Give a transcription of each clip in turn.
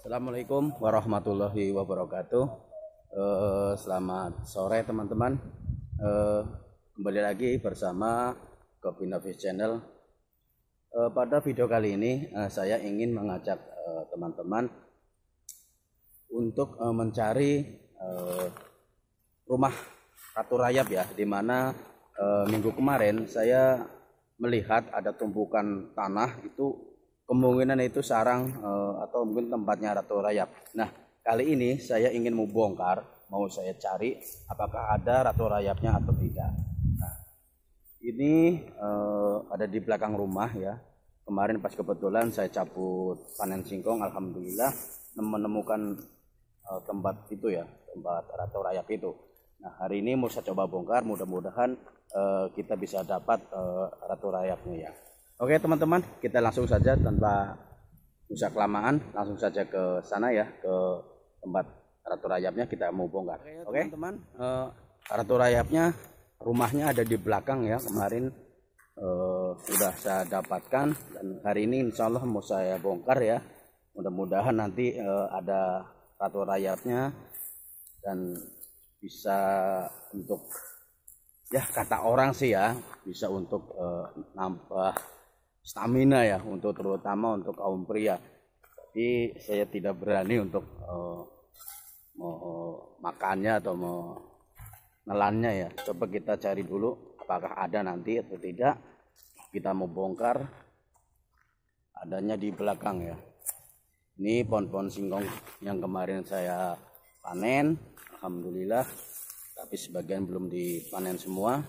Assalamualaikum warahmatullahi wabarakatuh. Selamat sore teman-teman. Kembali lagi bersama Kopi Novis Channel. Pada video kali ini saya ingin mengajak teman-teman untuk mencari rumah Ratu Rayap ya, dimana minggu kemarin saya melihat ada tumpukan tanah itu. Kemungkinan itu sarang atau mungkin tempatnya Ratu Rayap. Nah, kali ini saya ingin mau bongkar, mau saya cari apakah ada Ratu Rayapnya atau tidak. Nah, ini ada di belakang rumah ya. Kemarin pas kebetulan saya cabut panen singkong, alhamdulillah menemukan tempat itu ya, tempat Ratu Rayap itu. Nah, hari ini mau saya coba bongkar, mudah-mudahan kita bisa dapat Ratu Rayapnya ya. Oke teman-teman, kita langsung saja tanpa usah kelamaan, langsung saja ke sana ya, ke tempat Ratu Rayapnya kita mau bongkar. Oke teman-teman, Ratu Rayapnya rumahnya ada di belakang ya, kemarin sudah saya dapatkan dan hari ini insya Allah mau saya bongkar ya. Mudah-mudahan nanti ada Ratu Rayapnya dan bisa untuk ya kata orang sih ya, bisa untuk nambah stamina ya, untuk terutama untuk kaum pria. Tapi saya tidak berani untuk mau makannya atau mau nelannya ya. Coba kita cari dulu apakah ada nanti atau tidak. Kita mau bongkar, adanya di belakang ya. Ini pohon-pohon singkong yang kemarin saya panen, alhamdulillah. Tapi sebagian belum dipanen semua.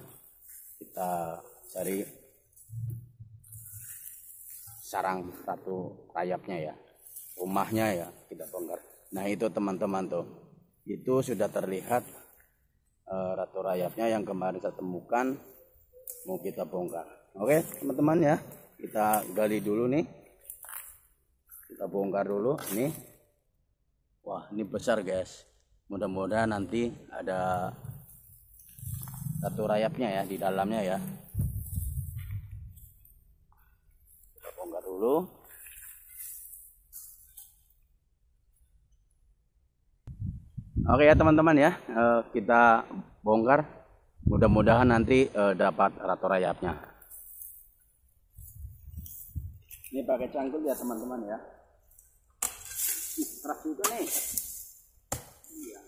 Kita cari sarang Ratu Rayapnya ya, rumahnya ya, kita bongkar. Nah itu teman-teman tuh, itu sudah terlihat Ratu Rayapnya yang kemarin saya temukan, mau kita bongkar. Oke teman-teman ya, kita gali dulu nih, kita bongkar dulu ini. Wah ini besar guys, mudah-mudahan nanti ada Ratu Rayapnya ya di dalamnya ya. Dulu. Oke ya teman-teman ya, kita bongkar, mudah-mudahan nanti dapat Ratu Rayapnya. Ini pakai cangkul ya teman-teman ya. Keras juga nih. Iya.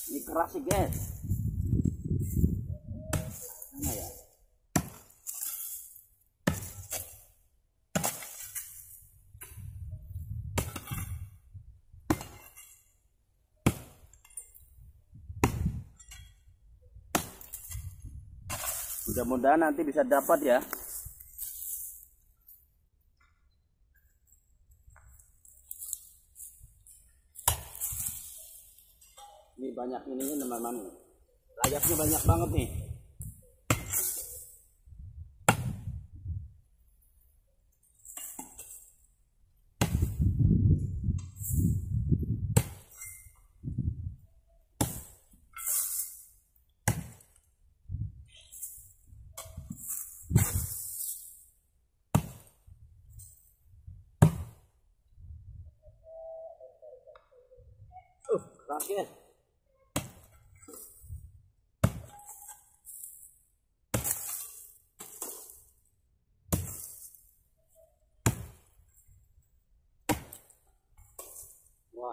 Ini keras sih guys. Mana ya? Mudah-mudahan nanti bisa dapat ya. Ini banyak ininya teman-teman, layaknya banyak banget nih. Keras ya. Wah.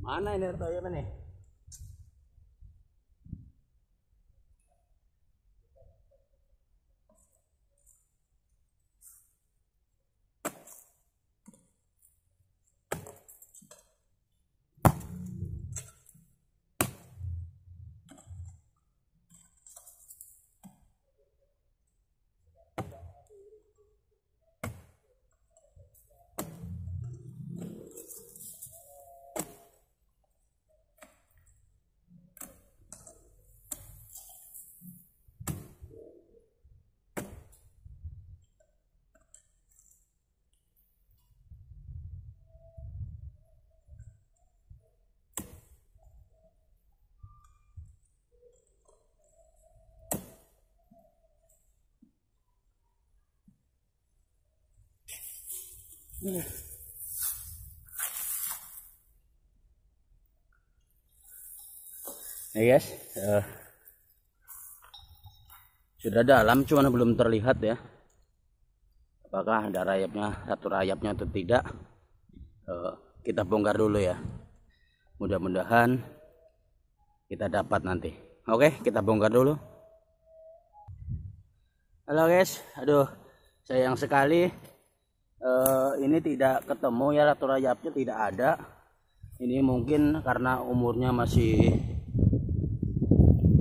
Mana ini ratu rayap nih? Nih guys, sudah dalam, cuman belum terlihat ya. Apakah ada rayapnya, satu rayapnya atau tidak? Kita bongkar dulu ya. Mudah-mudahan kita dapat nanti. Oke, kita bongkar dulu. Halo guys, aduh, sayang sekali. Ini tidak ketemu ya, ratu rayapnya tidak ada. Ini mungkin karena umurnya masih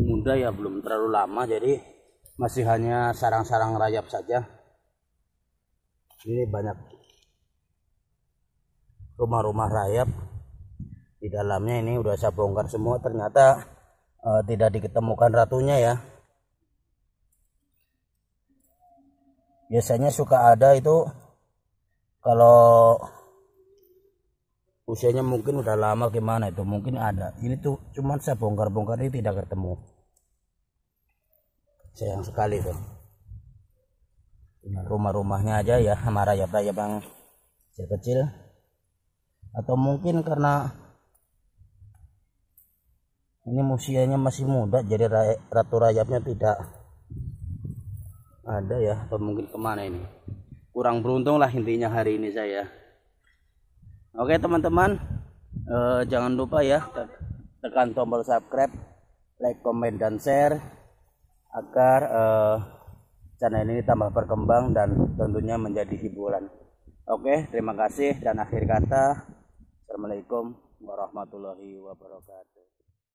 muda ya, belum terlalu lama, jadi masih hanya sarang-sarang rayap saja. Ini banyak rumah-rumah rayap di dalamnya. Ini udah saya bongkar semua, ternyata tidak diketemukan ratunya ya. Biasanya suka ada itu kalau usianya mungkin udah lama gimana itu, mungkin ada. Ini tuh cuman saya bongkar-bongkar ini tidak ketemu. Sayang sekali tuh. Rumah-rumahnya aja ya sama rayap-rayap yang kecil. Atau mungkin karena ini usianya masih muda, jadi ratu rayapnya tidak ada ya. Atau mungkin kemana ini? Kurang beruntung lah intinya hari ini saya. Oke teman-teman, jangan lupa ya tekan tombol subscribe, like, komen, dan share agar channel ini tambah berkembang dan tentunya menjadi hiburan. Oke, terima kasih, dan akhir kata, assalamualaikum warahmatullahi wabarakatuh.